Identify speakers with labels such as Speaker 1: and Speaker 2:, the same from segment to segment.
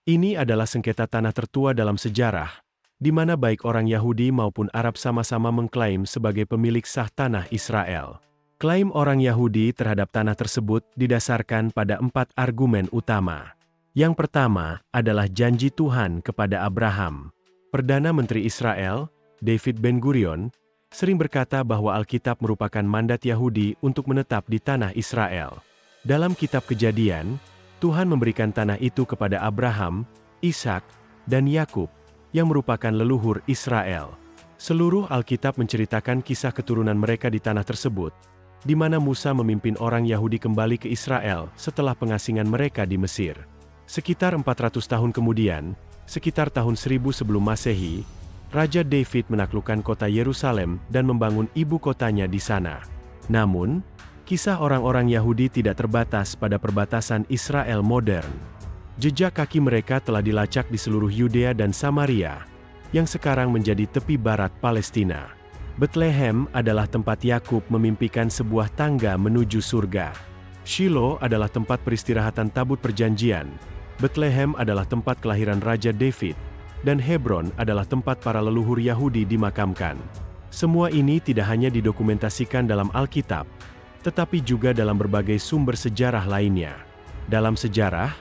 Speaker 1: Ini adalah sengketa tanah tertua dalam sejarah, di mana baik orang Yahudi maupun Arab sama-sama mengklaim sebagai pemilik sah tanah Israel. Klaim orang Yahudi terhadap tanah tersebut didasarkan pada 4 argumen utama. Yang pertama adalah janji Tuhan kepada Abraham. Perdana Menteri Israel, David Ben-Gurion, sering berkata bahwa Alkitab merupakan mandat Yahudi untuk menetap di tanah Israel. Dalam kitab Kejadian, Tuhan memberikan tanah itu kepada Abraham, Ishak, dan Yakub, yang merupakan leluhur Israel. Seluruh Alkitab menceritakan kisah keturunan mereka di tanah tersebut, di mana Musa memimpin orang Yahudi kembali ke Israel setelah pengasingan mereka di Mesir. Sekitar 400 tahun kemudian, sekitar tahun 1000 sebelum Masehi, Raja David menaklukkan kota Yerusalem dan membangun ibu kotanya di sana. Namun, kisah orang-orang Yahudi tidak terbatas pada perbatasan Israel modern. Jejak kaki mereka telah dilacak di seluruh Yudea dan Samaria, yang sekarang menjadi tepi barat Palestina. Bethlehem adalah tempat Yakub memimpikan sebuah tangga menuju surga. Shiloh adalah tempat peristirahatan tabut perjanjian. Bethlehem adalah tempat kelahiran Raja David, dan Hebron adalah tempat para leluhur Yahudi dimakamkan. Semua ini tidak hanya didokumentasikan dalam Alkitab, tetapi juga dalam berbagai sumber sejarah lainnya. Dalam sejarah,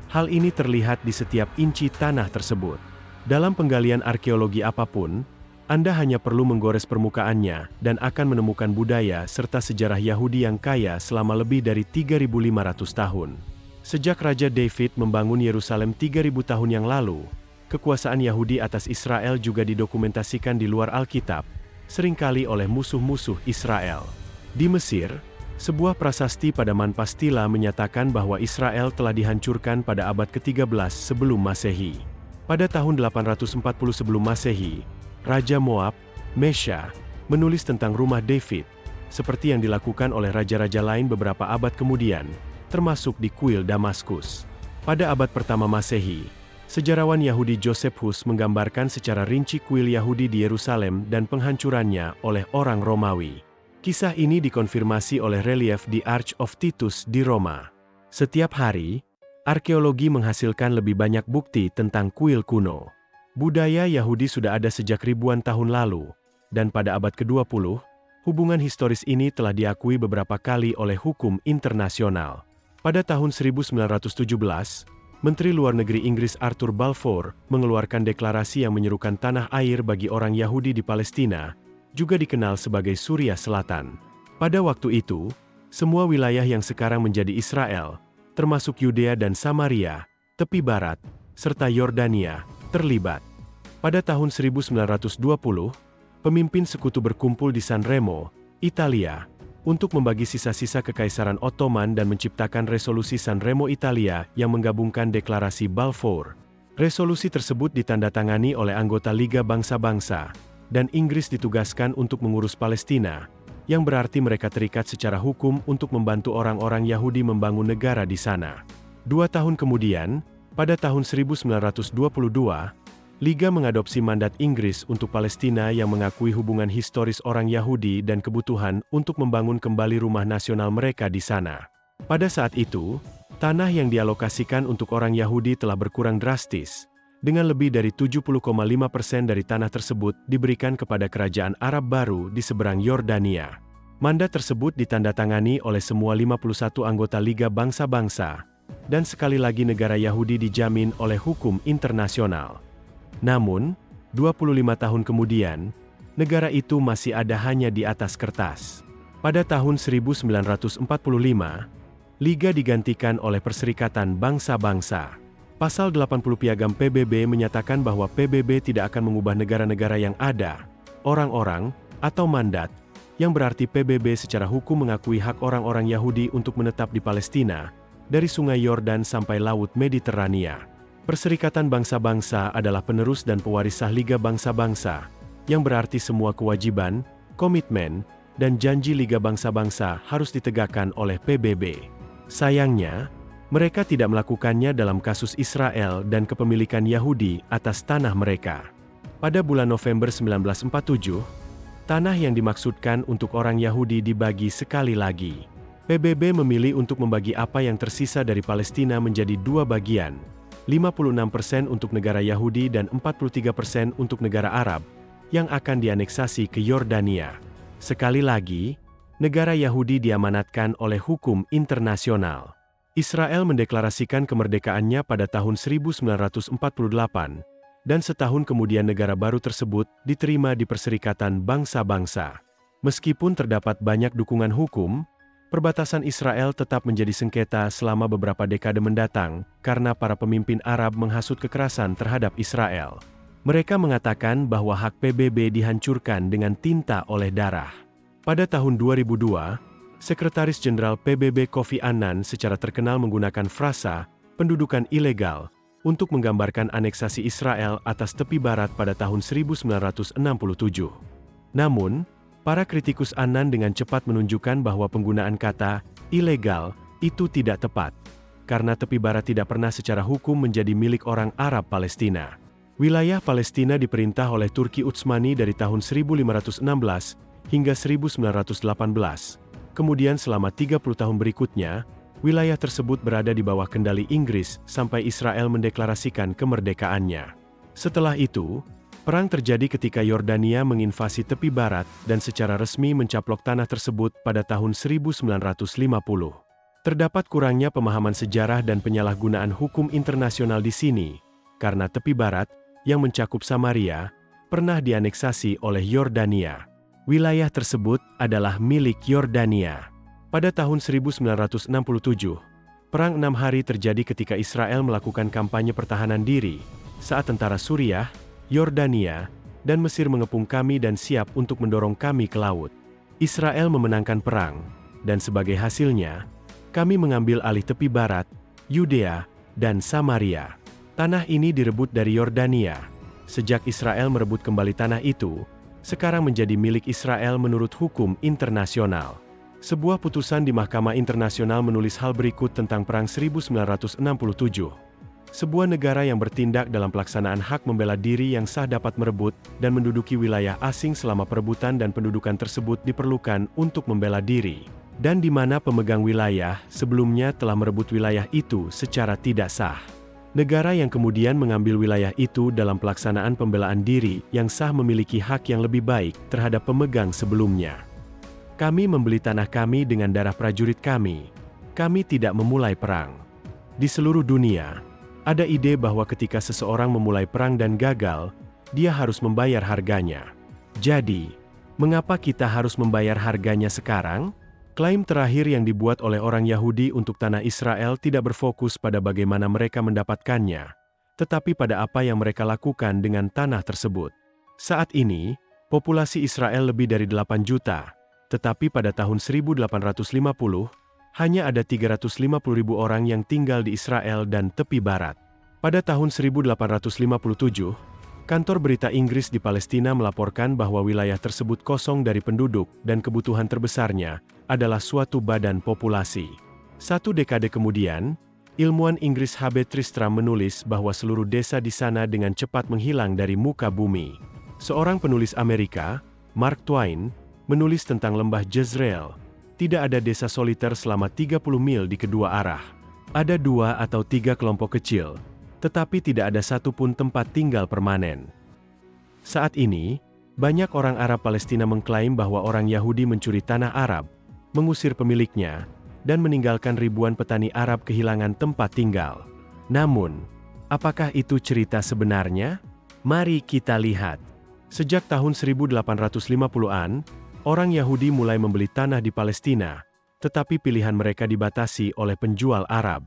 Speaker 1: hal ini terlihat di setiap inci tanah tersebut. Dalam penggalian arkeologi apapun, Anda hanya perlu menggores permukaannya dan akan menemukan budaya serta sejarah Yahudi yang kaya selama lebih dari 3.500 tahun. Sejak Raja David membangun Yerusalem 3.000 tahun yang lalu, kekuasaan Yahudi atas Israel juga didokumentasikan di luar Alkitab, seringkali oleh musuh-musuh Israel. Di Mesir, sebuah prasasti pada Manpastila menyatakan bahwa Israel telah dihancurkan pada abad ke-13 sebelum Masehi. Pada tahun 840 sebelum Masehi, Raja Moab, Mesha, menulis tentang rumah David, seperti yang dilakukan oleh raja-raja lain beberapa abad kemudian, termasuk di kuil Damaskus. Pada abad pertama Masehi, sejarawan Yahudi Josephus menggambarkan secara rinci kuil Yahudi di Yerusalem dan penghancurannya oleh orang Romawi. Kisah ini dikonfirmasi oleh relief di Arch of Titus di Roma. Setiap hari, arkeologi menghasilkan lebih banyak bukti tentang kuil kuno. Budaya Yahudi sudah ada sejak ribuan tahun lalu, dan pada abad ke-20, hubungan historis ini telah diakui beberapa kali oleh hukum internasional. Pada tahun 1917, Menteri Luar Negeri Inggris Arthur Balfour mengeluarkan deklarasi yang menyerukan tanah air bagi orang Yahudi di Palestina, juga dikenal sebagai Suriah Selatan. Pada waktu itu, semua wilayah yang sekarang menjadi Israel, termasuk Yudea dan Samaria, tepi barat, serta Yordania, terlibat. Pada tahun 1920, pemimpin sekutu berkumpul di San Remo, Italia, untuk membagi sisa-sisa Kekaisaran Ottoman dan menciptakan resolusi San Remo Italia yang menggabungkan deklarasi Balfour. Resolusi tersebut ditandatangani oleh anggota Liga Bangsa-Bangsa, dan Inggris ditugaskan untuk mengurus Palestina, yang berarti mereka terikat secara hukum untuk membantu orang-orang Yahudi membangun negara di sana. 2 tahun kemudian, pada tahun 1922, Liga mengadopsi mandat Inggris untuk Palestina yang mengakui hubungan historis orang Yahudi dan kebutuhan untuk membangun kembali rumah nasional mereka di sana. Pada saat itu, tanah yang dialokasikan untuk orang Yahudi telah berkurang drastis, dengan lebih dari 70,5% dari tanah tersebut diberikan kepada kerajaan Arab baru di seberang Yordania. Mandat tersebut ditandatangani oleh semua 51 anggota Liga Bangsa-Bangsa, dan sekali lagi negara Yahudi dijamin oleh hukum internasional. Namun, 25 tahun kemudian, negara itu masih ada hanya di atas kertas. Pada tahun 1945, Liga digantikan oleh Perserikatan Bangsa-Bangsa. Pasal 80 Piagam PBB menyatakan bahwa PBB tidak akan mengubah negara-negara yang ada, orang-orang, atau mandat, yang berarti PBB secara hukum mengakui hak orang-orang Yahudi untuk menetap di Palestina, dari Sungai Yordan sampai Laut Mediterania. Perserikatan Bangsa-Bangsa adalah penerus dan pewaris sah Liga Bangsa-Bangsa, yang berarti semua kewajiban, komitmen, dan janji Liga Bangsa-Bangsa harus ditegakkan oleh PBB. Sayangnya, mereka tidak melakukannya dalam kasus Israel dan kepemilikan Yahudi atas tanah mereka. Pada bulan November 1947, tanah yang dimaksudkan untuk orang Yahudi dibagi sekali lagi. PBB memilih untuk membagi apa yang tersisa dari Palestina menjadi 2 bagian, 56% untuk negara Yahudi dan 43% untuk negara Arab, yang akan dianeksasi ke Yordania. Sekali lagi, negara Yahudi diamanatkan oleh hukum internasional. Israel mendeklarasikan kemerdekaannya pada tahun 1948, dan setahun kemudian negara baru tersebut diterima di Perserikatan Bangsa-Bangsa. Meskipun terdapat banyak dukungan hukum, perbatasan Israel tetap menjadi sengketa selama beberapa dekade mendatang karena para pemimpin Arab menghasut kekerasan terhadap Israel. Mereka mengatakan bahwa hak PBB dihancurkan dengan tinta oleh darah. Pada tahun 2002, Sekretaris Jenderal PBB Kofi Annan secara terkenal menggunakan frasa pendudukan ilegal untuk menggambarkan aneksasi Israel atas tepi barat pada tahun 1967. Namun, para kritikus Annan dengan cepat menunjukkan bahwa penggunaan kata ilegal itu tidak tepat, karena tepi barat tidak pernah secara hukum menjadi milik orang Arab Palestina. Wilayah Palestina diperintah oleh Turki Utsmani dari tahun 1516 hingga 1918. Kemudian selama 30 tahun berikutnya, wilayah tersebut berada di bawah kendali Inggris sampai Israel mendeklarasikan kemerdekaannya. Setelah itu, perang terjadi ketika Yordania menginvasi tepi barat dan secara resmi mencaplok tanah tersebut pada tahun 1950. Terdapat kurangnya pemahaman sejarah dan penyalahgunaan hukum internasional di sini, karena tepi barat, yang mencakup Samaria, pernah dianeksasi oleh Yordania. Wilayah tersebut adalah milik Yordania. Pada tahun 1967, Perang 6 Hari terjadi ketika Israel melakukan kampanye pertahanan diri, saat tentara Suriah, Yordania, dan Mesir mengepung kami dan siap untuk mendorong kami ke laut. Israel memenangkan perang, dan sebagai hasilnya, kami mengambil alih tepi barat, Yudea, dan Samaria. Tanah ini direbut dari Yordania. Sejak Israel merebut kembali tanah itu, sekarang menjadi milik Israel menurut hukum internasional. Sebuah putusan di Mahkamah Internasional menulis hal berikut tentang Perang 1967. Sebuah negara yang bertindak dalam pelaksanaan hak membela diri yang sah dapat merebut dan menduduki wilayah asing selama perebutan dan pendudukan tersebut diperlukan untuk membela diri, dan di mana pemegang wilayah sebelumnya telah merebut wilayah itu secara tidak sah. Negara yang kemudian mengambil wilayah itu dalam pelaksanaan pembelaan diri yang sah memiliki hak yang lebih baik terhadap pemegang sebelumnya. Kami membeli tanah kami dengan darah prajurit kami. Kami tidak memulai perang. Di seluruh dunia, ada ide bahwa ketika seseorang memulai perang dan gagal, dia harus membayar harganya. Jadi, mengapa kita harus membayar harganya sekarang? Klaim terakhir yang dibuat oleh orang Yahudi untuk tanah Israel tidak berfokus pada bagaimana mereka mendapatkannya, tetapi pada apa yang mereka lakukan dengan tanah tersebut. Saat ini, populasi Israel lebih dari 8 juta, tetapi pada tahun 1850, hanya ada 350.000 orang yang tinggal di Israel dan tepi barat. Pada tahun 1857, kantor berita Inggris di Palestina melaporkan bahwa wilayah tersebut kosong dari penduduk dan kebutuhan terbesarnya adalah suatu badan populasi. 1 dekade kemudian, ilmuwan Inggris H.B. Tristram menulis bahwa seluruh desa di sana dengan cepat menghilang dari muka bumi. Seorang penulis Amerika, Mark Twain, menulis tentang lembah Jezreel. Tidak ada desa soliter selama 30 mil di kedua arah. Ada 2 atau 3 kelompok kecil, tetapi tidak ada satupun tempat tinggal permanen. Saat ini, banyak orang Arab Palestina mengklaim bahwa orang Yahudi mencuri tanah Arab, mengusir pemiliknya, dan meninggalkan ribuan petani Arab kehilangan tempat tinggal. Namun, apakah itu cerita sebenarnya? Mari kita lihat. Sejak tahun 1850-an, orang Yahudi mulai membeli tanah di Palestina, tetapi pilihan mereka dibatasi oleh penjual Arab.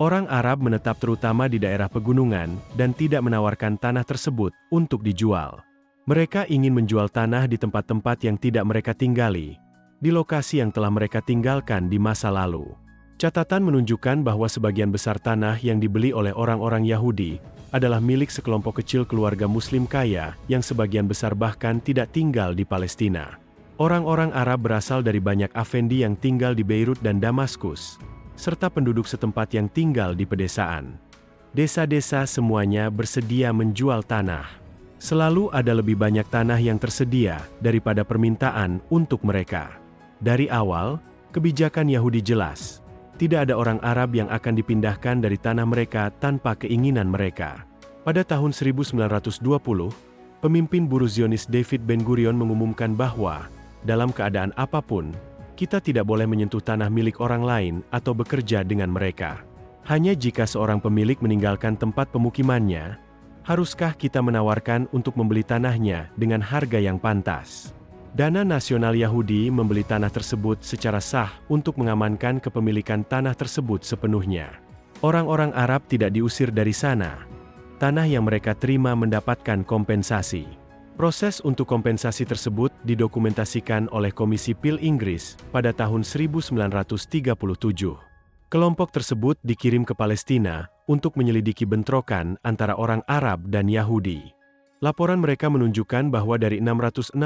Speaker 1: Orang Arab menetap terutama di daerah pegunungan dan tidak menawarkan tanah tersebut untuk dijual. Mereka ingin menjual tanah di tempat-tempat yang tidak mereka tinggali, di lokasi yang telah mereka tinggalkan di masa lalu. Catatan menunjukkan bahwa sebagian besar tanah yang dibeli oleh orang-orang Yahudi adalah milik sekelompok kecil keluarga Muslim kaya yang sebagian besar bahkan tidak tinggal di Palestina. Orang-orang Arab berasal dari banyak Afendi yang tinggal di Beirut dan Damaskus, serta penduduk setempat yang tinggal di pedesaan. Desa-desa semuanya bersedia menjual tanah. Selalu ada lebih banyak tanah yang tersedia daripada permintaan untuk mereka. Dari awal, kebijakan Yahudi jelas. Tidak ada orang Arab yang akan dipindahkan dari tanah mereka tanpa keinginan mereka. Pada tahun 1920, pemimpin buruh Zionis David Ben-Gurion mengumumkan bahwa, dalam keadaan apapun, kita tidak boleh menyentuh tanah milik orang lain atau bekerja dengan mereka. Hanya jika seorang pemilik meninggalkan tempat pemukimannya, haruskah kita menawarkan untuk membeli tanahnya dengan harga yang pantas. Dana Nasional Yahudi membeli tanah tersebut secara sah untuk mengamankan kepemilikan tanah tersebut sepenuhnya. Orang-orang Arab tidak diusir dari sana. Tanah yang mereka terima mendapatkan kompensasi. Proses untuk kompensasi tersebut didokumentasikan oleh Komisi Pil Inggris pada tahun 1937. Kelompok tersebut dikirim ke Palestina untuk menyelidiki bentrokan antara orang Arab dan Yahudi. Laporan mereka menunjukkan bahwa dari 664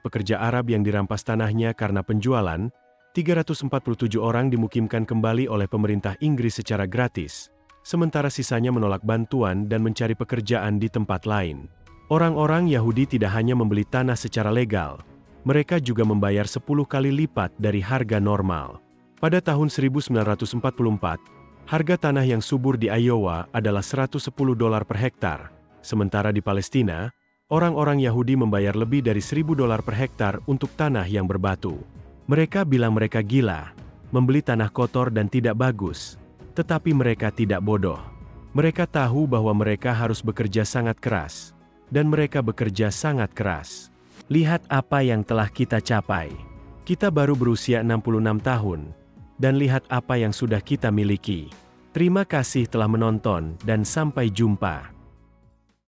Speaker 1: pekerja Arab yang dirampas tanahnya karena penjualan, 347 orang dimukimkan kembali oleh pemerintah Inggris secara gratis, sementara sisanya menolak bantuan dan mencari pekerjaan di tempat lain. Orang-orang Yahudi tidak hanya membeli tanah secara legal, mereka juga membayar 10 kali lipat dari harga normal. Pada tahun 1944, harga tanah yang subur di Iowa adalah $110 per hektar. Sementara di Palestina, orang-orang Yahudi membayar lebih dari $1.000 per hektar untuk tanah yang berbatu. Mereka bilang mereka gila, membeli tanah kotor dan tidak bagus. Tetapi mereka tidak bodoh. Mereka tahu bahwa mereka harus bekerja sangat keras. Dan mereka bekerja sangat keras. Lihat apa yang telah kita capai. Kita baru berusia 66 tahun. Dan lihat apa yang sudah kita miliki. Terima kasih telah menonton dan sampai jumpa.